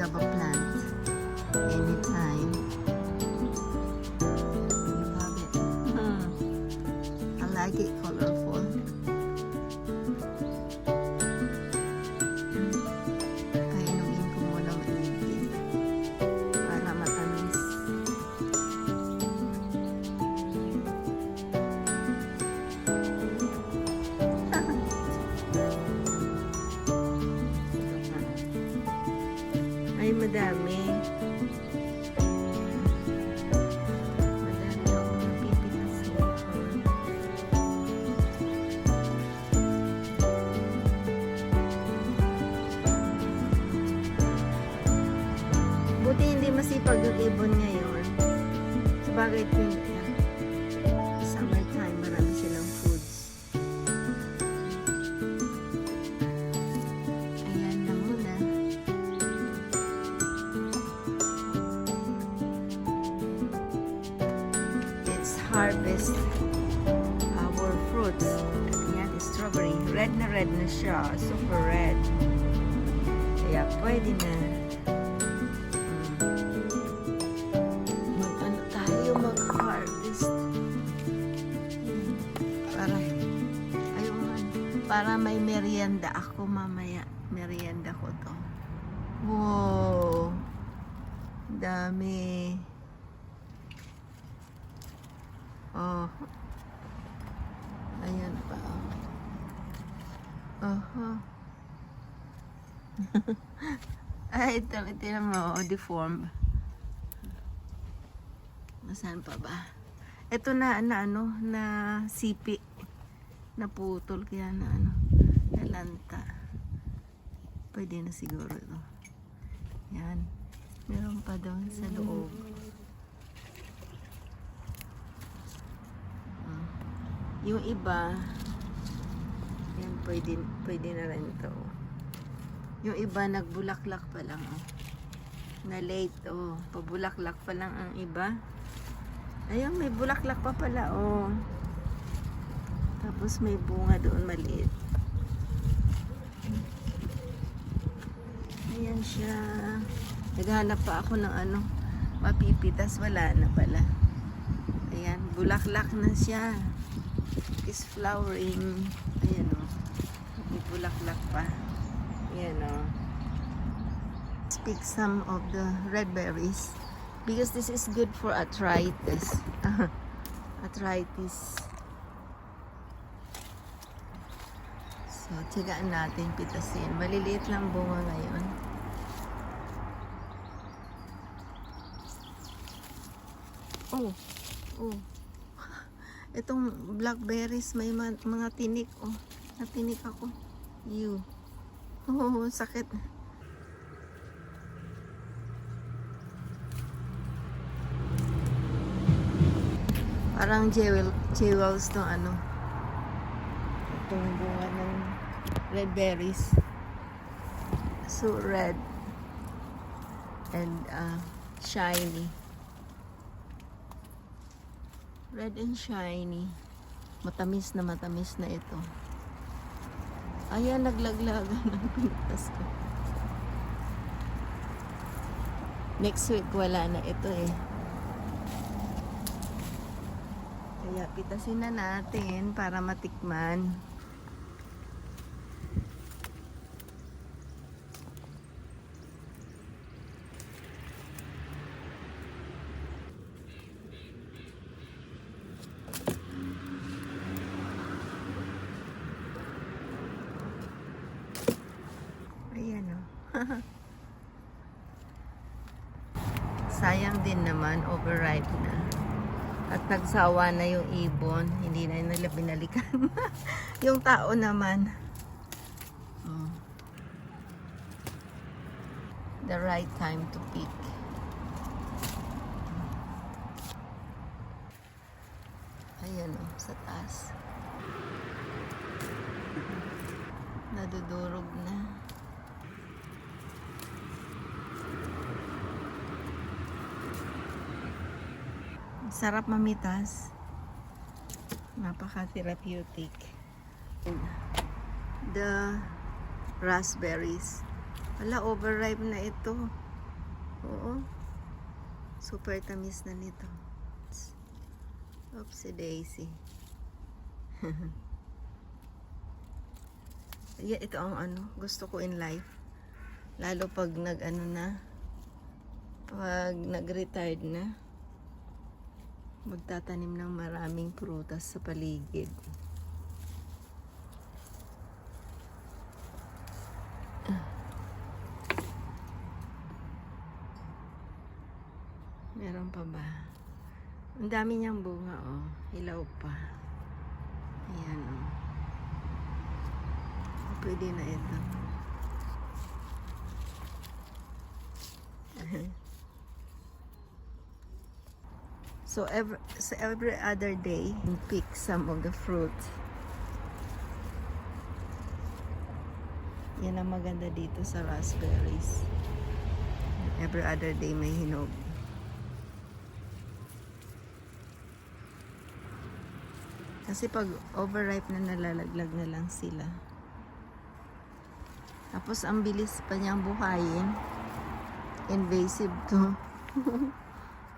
have a plant anytime. You have it. I like it colorful. Kainumin ko muna maigit para matamis. Ay, madami. Madami akong napipitas nito. Buti hindi masipag yung ibon ngayon. Sabagay summertime, marami silang foods. Ayan na muna. Let's harvest our fruits. Ayan, strawberry. Red na siya. Super red. Kaya pwede na. Mag-ano tayo mag-harvest. Para may merienda ako mamaya. Merienda ko to. Wow! Dami. Oh. Ayan pa. Ay, ito mo, deform. Saan pa ba? Ito na sipi. Naputol kaya nalanta. Pwede na siguro ito. Yan. Meron pa doon sa loob. Yung iba, yan pwede na rin ito. Yung iba nagbulaklak pa lang. Na late, pabulaklak pa lang ang iba. Ayun, may bulaklak pa pala, Tapos may bunga doon maliit. Ayan siya. Naghanap pa ako ng mapipitas. Wala na pala. Ayan, bulaklak na siya. Is flowering. Ayan may bulaklak pa. Ayan Let's pick some of the red berries because this is good for arthritis. Arthritis. So, tigaan natin pitasin. Maliliit lang bunga ngayon. Itong blackberries may mga tinik. Natinik ako. Ew. Sakit. Parang jewels to itong bunga ng red berries. So red and shiny. Red and shiny. Matamis na ito. Ayan, naglaglagan ng pinitas ko. Next week wala na ito Kaya pitasin na natin para matikman. Ayan Sayang din naman, overripe na. At nagsawa na yung ibon, hindi na nila binalikan. Yung tao naman. The right time to pick. Ayan sa taas. Nadudurog na. Sarap mamitas. Napaka-therapeutic. The raspberries. Wala, overripe na ito. Oo. Super tamis na nito. Oopsie daisy. Yeah, ito ang ano, gusto ko in life. Lalo pag pag nag-retired na, magtatanim ng maraming prutas sa paligid. Meron pa ba? Ang dami niyang bunga, oh. Hilaw pa. Ayan, oh. Pwede na ito. So every other day, you pick some of the fruit. Yan ang maganda dito sa raspberries. Every other day may hinog. Kasi pag overripe na, nalalaglag na lang sila. Tapos ang bilis pa niyang buhayin. Invasive to.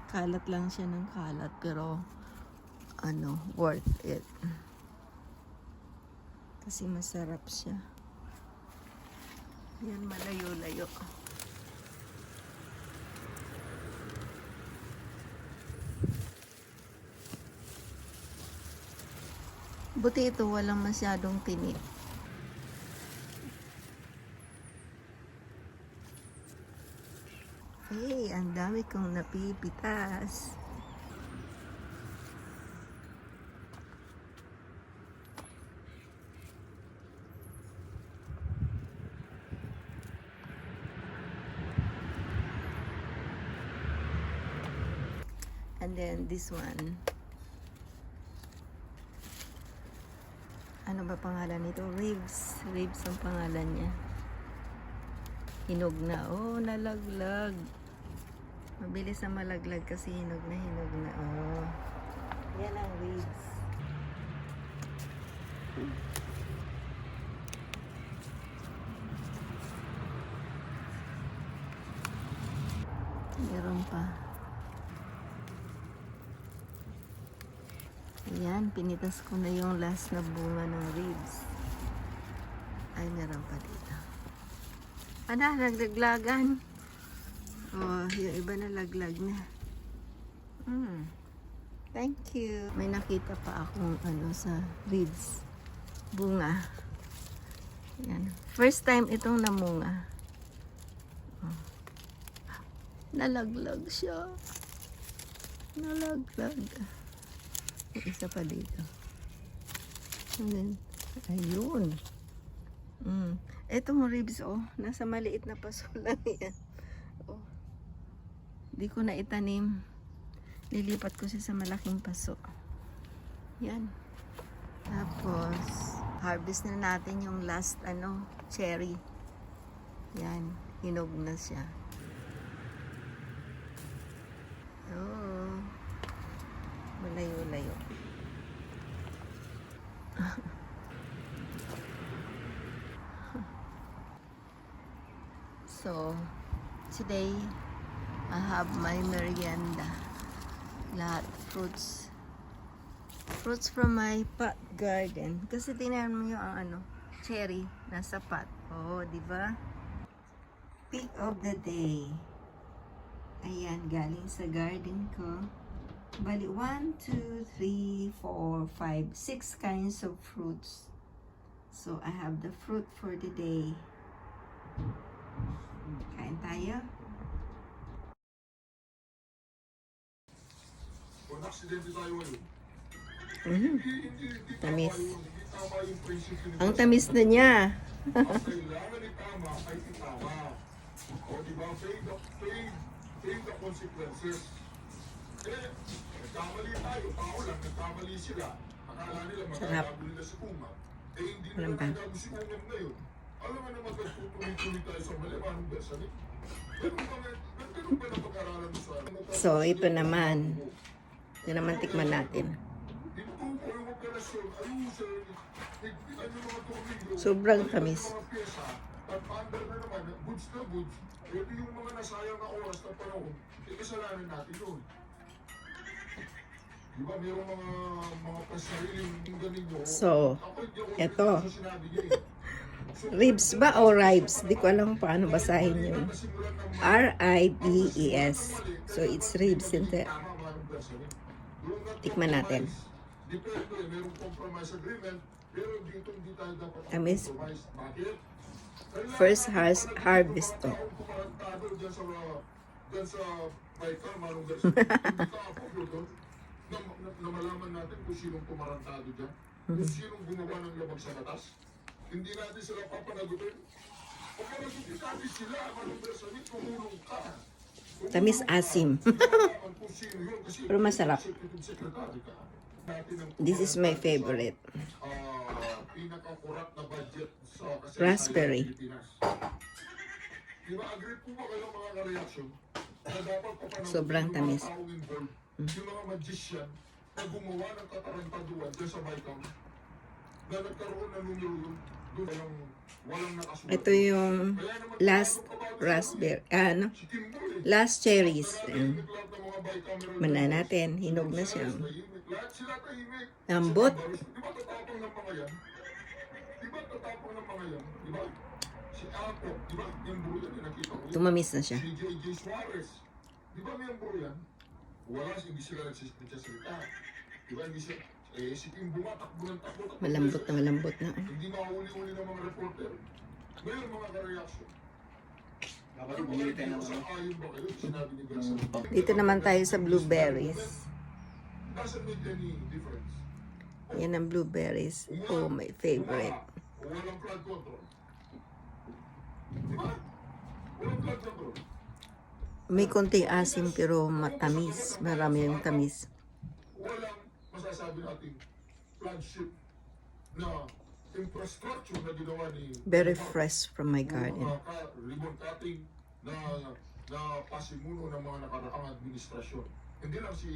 Kalat lang siya ng kalat, pero worth it. Kasi masarap siya. Yan, malayo-layo. Buti ito, walang masyadong tinik. Hey, ang dami kong napipitas. And then this one. Ano ba pangalan nito? Ribs. Ribs ang pangalan niya. Hinog na. Oh, nalaglag. Mabilis na malaglag kasi hinog na. Oh. Yan ang ribs. Meron pa. Ayan, pinitas ko na yung last na bunga ng ribs. Ay, meron pa dito. Naglaglagan. Oh, yung iba na laglag na. Thank you. May nakita pa akong sa ribs. Bunga. Yan. First time itong namunga. Oh. Nalaglag siya. Nalaglag. Isa pa dito. And then, ayun. Etong ribs, oh. Nasa maliit na paso lang yan. Oh. Di ko na itanim. Lilipat ko siya sa malaking paso. Yan. Tapos, harvest na natin yung last, cherry. Yan. Hinog na siya. Oh. Malayo-layo. So, today, I have my merienda. Lahat fruits. Fruits from my pot garden. Kasi tingnan mo yung cherry nasa pot. Oh, di ba? Pick of the day. Ayan, galing sa garden ko. Bali, 1, 2, 3, 4, 5, 6 kinds of fruits. So, I have the fruit for the day. Kain tayo. Tamis. Ang tamis na niya. Kailangan itama ay itama. O diba, pay the consequences. Nagkamali tayo, tao lang, nagkamali sila. Akala nila magagago nila si Umang. Hindi nila magagago si Umang ngayon. Alam mo naman, tutuloy-tuloy tayo sa mali, anong besan eh? Ganun ba na pag-aralan mo sa So, ito naman. Ito naman tikman natin. Sobrang tamis. At under na naman, goods na goods, Pwede yung mga nasayang na oras na panahon, kasalanan natin yun. Di ba, mayroong mga pasariling ganito. So, Ako hindi ako eto. sa sinabi niya eh. So, Ribs ba o ribs? Di ko alam paano basahin yun. R-I-B-E-S. So, it's ribs, hindi. Tikman natin. Depende, mayroong compromise agreement, pero dito hindi tayo dapat Tamis. compromise. Bakit? First harvest to. Diyan sa Baikal, Manong Garcia. Hindi ka approve doon na malaman natin kung sinong tumarantado dyan. Kung sinong gumawa ng labag sa batas. Hindi natin sila papanagutin. Kung panagutin natin sila, Manong Garcia, tumulong ka. Tamis asim. Kung sino yun, kasi Pero masarap. secretary ka. This is my favorite. Pinakakurat na budget sa kasaysayan Raspberry. ng Pilipinas. Di ba, agree po ba kayo mga ka-reaction na dapat papanagutin Sobrang yung tamis. mga taong involved, yung mga magician na gumawa ng katarantaduan dyan sa Baikal na nagkaroon ng numero doon walang nakasulat. Ito yung Kaya naman, last pagbabago sa raspberry. si Kimboy, Last cherries. tahimik lahat ng mga Baikamera Mana natin. Hinog na siya. tahimik. Lahat sila tahimik. Lambot. Di ba tatapang ng mga yan? Di ba tatapang ng mga yan? Di ba? Si Apo, di ba? Yung bro yan, nakita ko. Tumamis na siya. Si J.J. Suarez. Di ba may bro yan? Wala, hindi sila nagsasalita. Di ba, hindi sila... si Kimbo nga, takbo ng takbo. Malambot na malambot na. Hindi mahuli-huli ng mga reporter. Ngayon, mga ka-reaction. Dapat bumili tayo ng ano. Ayon ba kayo? Sinabi ni Garza. Dito naman tayo sa blueberries. Doesn't make any difference. Yan ang blueberries. Oh, my favorite. Walang flood control. Di ba? Walang flood control. May konting asim pero matamis. Marami yung tamis. Walang masasabi natin flagship na infrastructure na ginawa ni Very fresh from my garden. ribbon cutting na pasimuno ng mga nakaraang administrasyon. Hindi lang si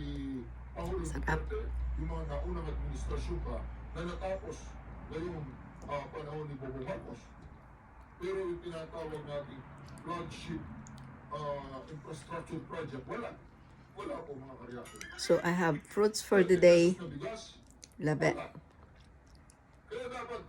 Pangulo Sarap. Duterte, yung mga naunang administrasyon pa na natapos ngayong panahon ni Bongbong Marcos. Pero yung tinatawag natin flagship infrastructure project, wala. Wala po mga kareaksyon. So, I have fruits for the day. Na bigas, Love it. wala. Kaya dapat